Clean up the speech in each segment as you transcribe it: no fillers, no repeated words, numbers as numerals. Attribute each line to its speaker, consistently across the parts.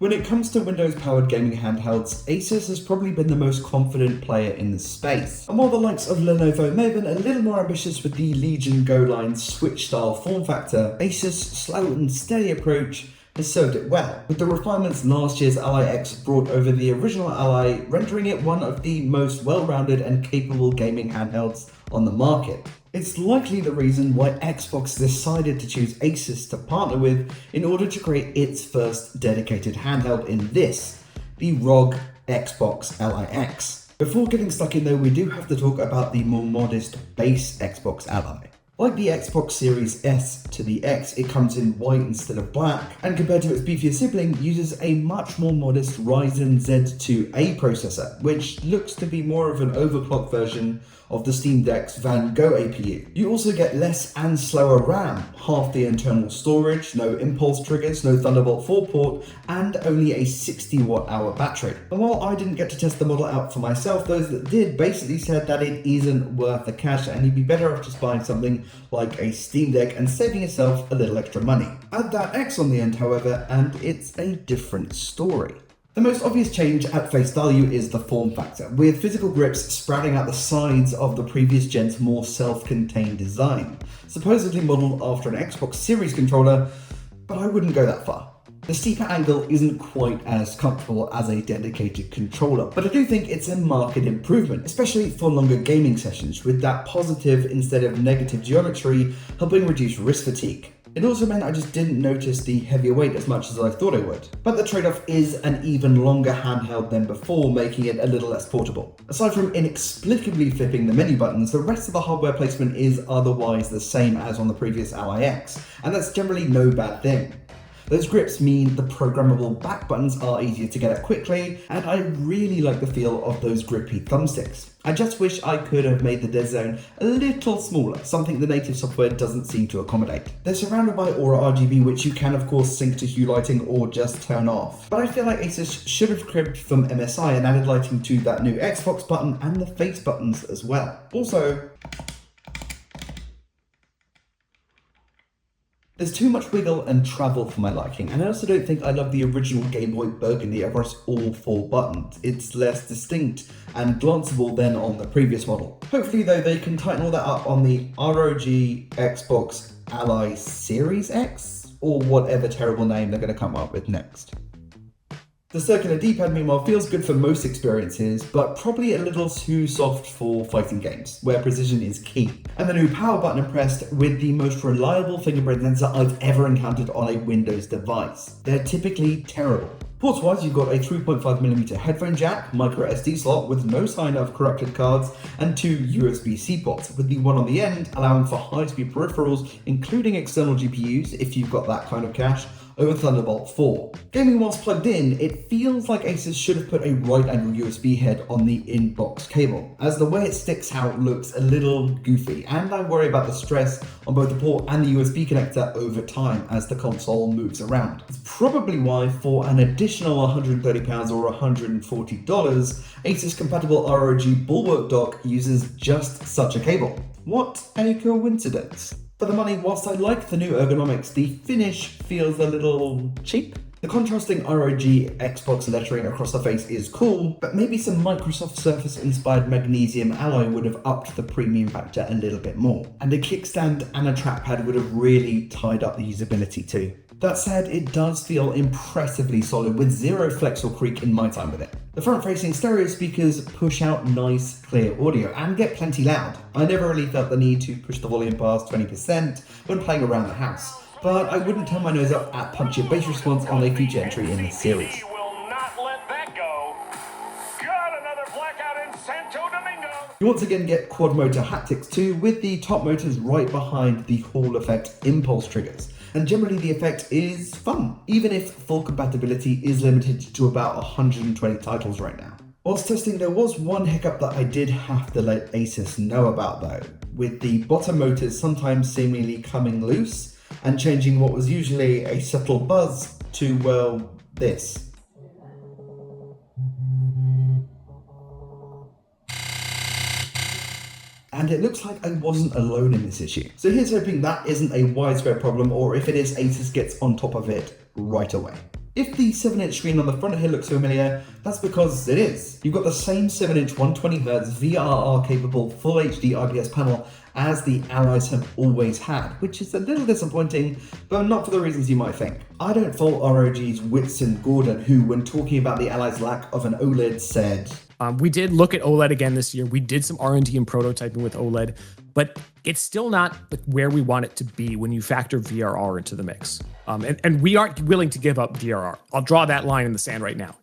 Speaker 1: When it comes to Windows-powered gaming handhelds, Asus has probably been the most confident player in the space. And while the likes of Lenovo may have been a little more ambitious with the Legion Go line Switch-style form factor, Asus' slow and steady approach has served it well, with the refinements last year's Ally X brought over the original Ally, rendering it one of the most well-rounded and capable gaming handhelds on the market. It's likely the reason why Xbox decided to choose Asus to partner with in order to create its first dedicated handheld in this, the ROG Xbox Ally X. Before getting stuck in though, we do have to talk about the more modest base Xbox Ally. Like the Xbox Series S to the X, it comes in white instead of black, and compared to its beefier sibling, uses a much more modest Ryzen Z2A processor, which looks to be more of an overclocked version of the Steam Deck's Van Gogh APU. You also get less and slower RAM, half the internal storage, no impulse triggers, no Thunderbolt 4 port, and only a 60 watt-hour battery. And while I didn't get to test the model out for myself, those that did basically said that it isn't worth the cash and you'd be better off just buying something like a Steam Deck and saving yourself a little extra money. Add that X on the end, however, and it's a different story. The most obvious change at face value is the form factor, with physical grips sprouting out the sides of the previous gen's more self-contained design, supposedly modelled after an Xbox Series controller, but I wouldn't go that far. The steeper angle isn't quite as comfortable as a dedicated controller, but I do think it's a marked improvement, especially for longer gaming sessions, with that positive instead of negative geometry helping reduce wrist fatigue. It also meant I just didn't notice the heavier weight as much as I thought I would. But the trade-off is an even longer handheld than before, making it a little less portable. Aside from inexplicably flipping the menu buttons, the rest of the hardware placement is otherwise the same as on the previous Ally X, and that's generally no bad thing. Those grips mean the programmable back buttons are easier to get at quickly, and I really like the feel of those grippy thumbsticks. I just wish I could have made the dead zone a little smaller, something the native software doesn't seem to accommodate. They're surrounded by Aura RGB, which you can of course sync to hue lighting or just turn off. But I feel like Asus should have cribbed from MSI and added lighting to that new Xbox button and the face buttons as well. Also, there's too much wiggle and travel for my liking, and I also don't think I love the original Game Boy burgundy across all 4 buttons. It's less distinct and glanceable than on the previous model. Hopefully though, they can tighten all that up on the ROG Xbox Ally Series X, or whatever terrible name they're going to come up with next. The circular D-pad meanwhile feels good for most experiences, but probably a little too soft for fighting games, where precision is key. And the new power button impressed with the most reliable fingerprint sensor I've ever encountered on a Windows device. They're typically terrible. Ports-wise, you've got a 3.5mm headphone jack, micro SD slot with no sign of corrupted cards, and 2 USB-C ports, with the one on the end allowing for high-speed peripherals, including external GPUs if you've got that kind of cache, over Thunderbolt 4. Gaming whilst plugged in, it feels like Asus should have put a right angle USB head on the in-box cable, as the way it sticks out looks a little goofy, and I worry about the stress on both the port and the USB connector over time as the console moves around. It's probably why for an additional £130 or $140, Asus compatible ROG Bulwark dock uses just such a cable. What a coincidence. For the money, whilst I like the new ergonomics, the finish feels a little cheap. The contrasting ROG Xbox lettering across the face is cool, but maybe some Microsoft Surface-inspired magnesium alloy would have upped the premium factor a little bit more. And a kickstand and a trackpad would have really tied up the usability too. That said, it does feel impressively solid with zero flex or creak in my time with it. The front-facing stereo speakers push out nice, clear audio and get plenty loud. I never really felt the need to push the volume past 20% when playing around the house, but I wouldn't turn my nose up at punchier bass response on a feature entry in this series. You once again get quad motor haptics too, with the top motors right behind the Hall effect impulse triggers. And generally the effect is fun, even if full compatibility is limited to about 120 titles right now. Whilst testing, there was one hiccup that I did have to let Asus know about though, with the bottom motors sometimes seemingly coming loose and changing what was usually a subtle buzz to, well, this. And it looks like I wasn't alone in this issue. So here's hoping that isn't a widespread problem, or if it is, Asus gets on top of it right away. If the 7-inch screen on the front here looks familiar, that's because it is. You've got the same 7-inch 120Hz VRR capable Full HD IPS panel as the Allies have always had, which is a little disappointing, but not for the reasons you might think. I don't fault ROG's Whitson Gordon, who, when talking about the Allies' lack of an OLED, said,
Speaker 2: we did look at OLED again this year. We did some R&D and prototyping with OLED, but it's still not where we want it to be when you factor VRR into the mix. And we aren't willing to give up VRR. I'll draw that line in the sand right now.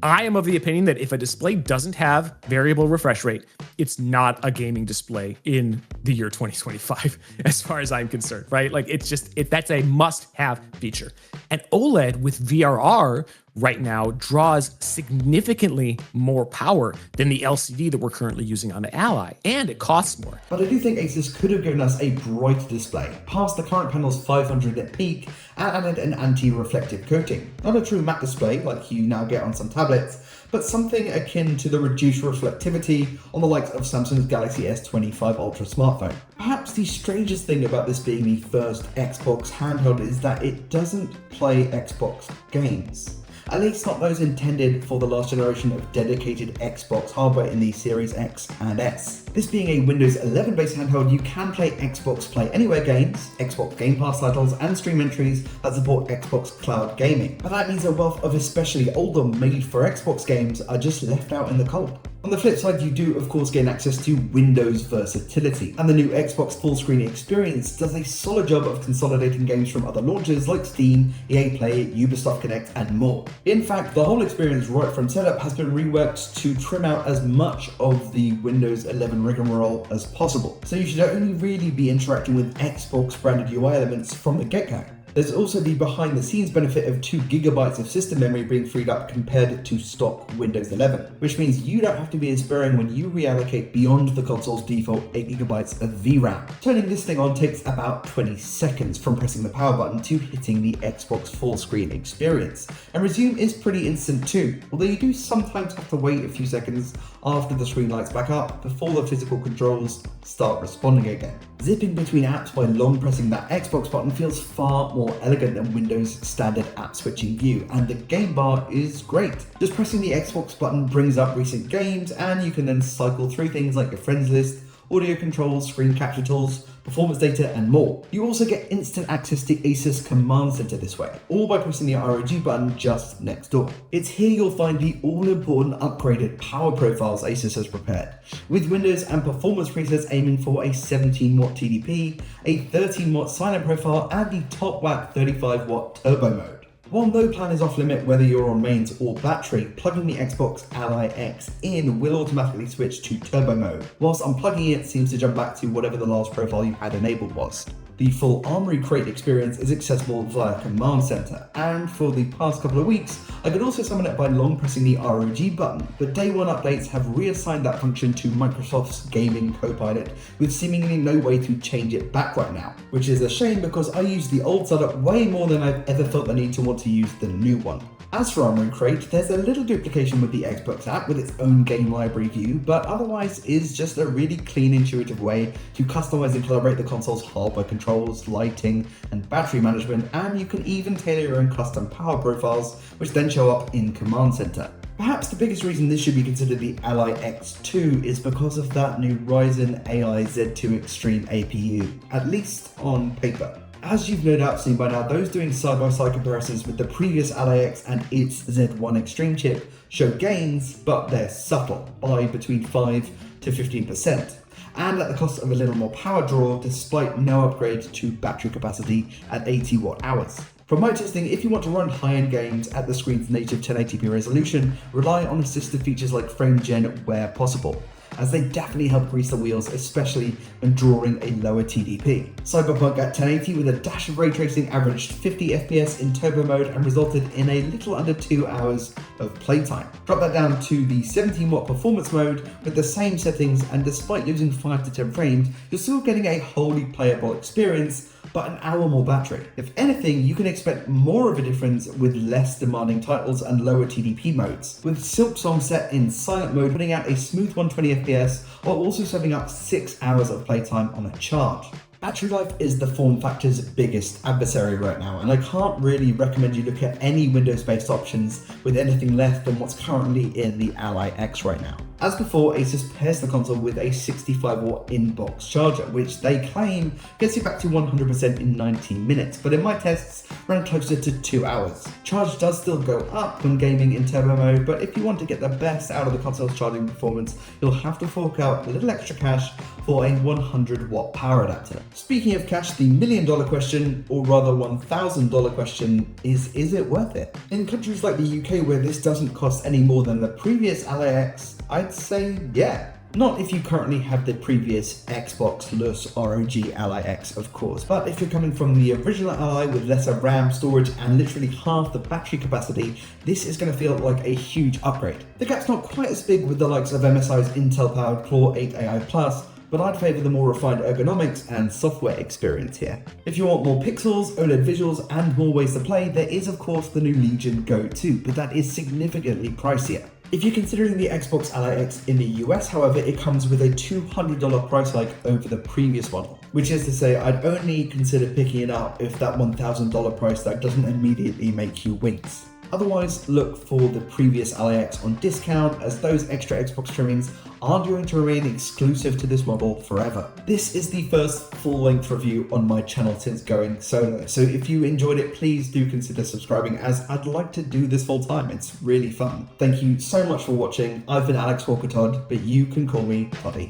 Speaker 2: I am of the opinion that if a display doesn't have variable refresh rate, it's not a gaming display in the year 2025, as far as I'm concerned, right? Like that's a must-have feature. And OLED with VRR right now draws significantly more power than the LCD that we're currently using on the Ally, and it costs more.
Speaker 1: But I do think Asus could have given us a brighter display, past the current panel's 500 nit peak, and added an anti-reflective coating. Not a true matte display like you now get on some tablets, but something akin to the reduced reflectivity on the likes of Samsung's Galaxy S25 Ultra smartphone. Perhaps the strangest thing about this being the first Xbox handheld is that it doesn't play Xbox games. At least not those intended for the last generation of dedicated Xbox hardware in the Series X and S. This being a Windows 11 based handheld, you can play Xbox Play Anywhere games, Xbox Game Pass titles, and stream entries that support Xbox Cloud Gaming. But that means a wealth of especially older made for Xbox games are just left out in the cold. On the flip side, you do of course gain access to Windows versatility, and the new Xbox full screen experience does a solid job of consolidating games from other launchers like Steam, EA Play, Ubisoft Connect, and more. In fact, the whole experience right from setup has been reworked to trim out as much of the Windows 11 rigmarole as possible, so you should only really be interacting with Xbox branded UI elements from the get-go. There's also the behind the scenes benefit of 2 GB of system memory being freed up compared to stock Windows 11, which means you don't have to be as sparing when you reallocate beyond the console's default 8 GB of VRAM. Turning this thing on takes about 20 seconds from pressing the power button to hitting the Xbox full screen experience, and resume is pretty instant too, although you do sometimes have to wait a few seconds after the screen lights back up before the physical controls start responding again. Zipping between apps by long pressing that Xbox button feels far more elegant than Windows' standard app switching view, and the game bar is great. Just pressing the Xbox button brings up recent games, and you can then cycle through things like your friends list, audio controls, screen capture tools, performance data, and more. You also get instant access to Asus Command Center this way, all by pressing the ROG button just next door. It's here you'll find the all-important upgraded power profiles Asus has prepared, with Windows and performance presets aiming for a 17W TDP, a 13W silent profile, and the top whack 35W turbo mode. While no plan is off limit whether you're on mains or battery, plugging the Xbox Ally X in will automatically switch to turbo mode, whilst unplugging it seems to jump back to whatever the last profile you had enabled was. The full Armory Crate experience is accessible via Command Center, and for the past couple of weeks, I could also summon it by long pressing the ROG button, but day one updates have reassigned that function to Microsoft's Gaming Copilot, with seemingly no way to change it back right now, which is a shame because I use the old setup way more than I've ever felt the need to want to use the new one. As for Armory Crate, there's a little duplication with the Xbox app with its own game library view, but otherwise is just a really clean, intuitive way to customize and calibrate the console's hardware controls, lighting, and battery management, and you can even tailor your own custom power profiles, which then show up in Command Center. Perhaps the biggest reason this should be considered the Ally X2 is because of that new Ryzen AI Z2 Extreme APU, at least on paper. As you've no doubt seen by now, those doing side-by-side comparisons with the previous Ally X and its Z1 Extreme chip show gains, but they're subtle, by between 5 to 15%, and at the cost of a little more power draw despite no upgrade to battery capacity at 80 watt-hours. From my testing, if you want to run high-end games at the screen's native 1080p resolution, rely on assistive features like frame gen where possible, as they definitely help grease the wheels, especially when drawing a lower TDP. Cyberpunk at 1080 with a dash of ray tracing averaged 50 FPS in turbo mode and resulted in a little under 2 hours of playtime. Drop that down to the 17W performance mode with the same settings, and despite losing 5 to 10 frames, you're still getting a wholly playable experience, but an hour more battery. If anything, you can expect more of a difference with less demanding titles and lower TDP modes, with Silksong set in silent mode putting out a smooth 120 FPS while also serving up 6 hours of playtime on a charge. Battery life is the form factor's biggest adversary right now, and I can't really recommend you look at any Windows-based options with anything less than what's currently in the Ally X right now. As before, Asus pairs the console with a 65-watt in-box charger, which they claim gets you back to 100% in 19 minutes, but in my tests, ran closer to 2 hours. Charge does still go up when gaming in turbo mode, but if you want to get the best out of the console's charging performance, you'll have to fork out a little extra cash for a 100-watt power adapter. Speaking of cash, the $1 million question, or rather $1,000 question, is it worth it? In countries like the UK, where this doesn't cost any more than the previous Ally X, I'd say yeah. Not if you currently have the previous Xbox ROG Ally X, of course, but if you're coming from the original Ally with lesser RAM, storage, and literally half the battery capacity, this is going to feel like a huge upgrade. The gap's not quite as big with the likes of MSI's Intel-powered Core 8 AI+, but I'd favour the more refined ergonomics and software experience here. If you want more pixels, OLED visuals, and more ways to play, there is of course the new Legion Go 2, but that is significantly pricier. If you're considering the Xbox Ally X in the US, however, it comes with a $200 price hike over the previous model, which is to say I'd only consider picking it up if that $1,000 price tag doesn't immediately make you wince. Otherwise, look for the previous Ally X on discount, as those extra Xbox trimmings are going to remain exclusive to this model forever. This is the first full-length review on my channel since going solo, so if you enjoyed it, please do consider subscribing, as I'd like to do this full time. It's really fun. Thank you so much for watching. I've been Alex Walker-Todd, but you can call me Toddy.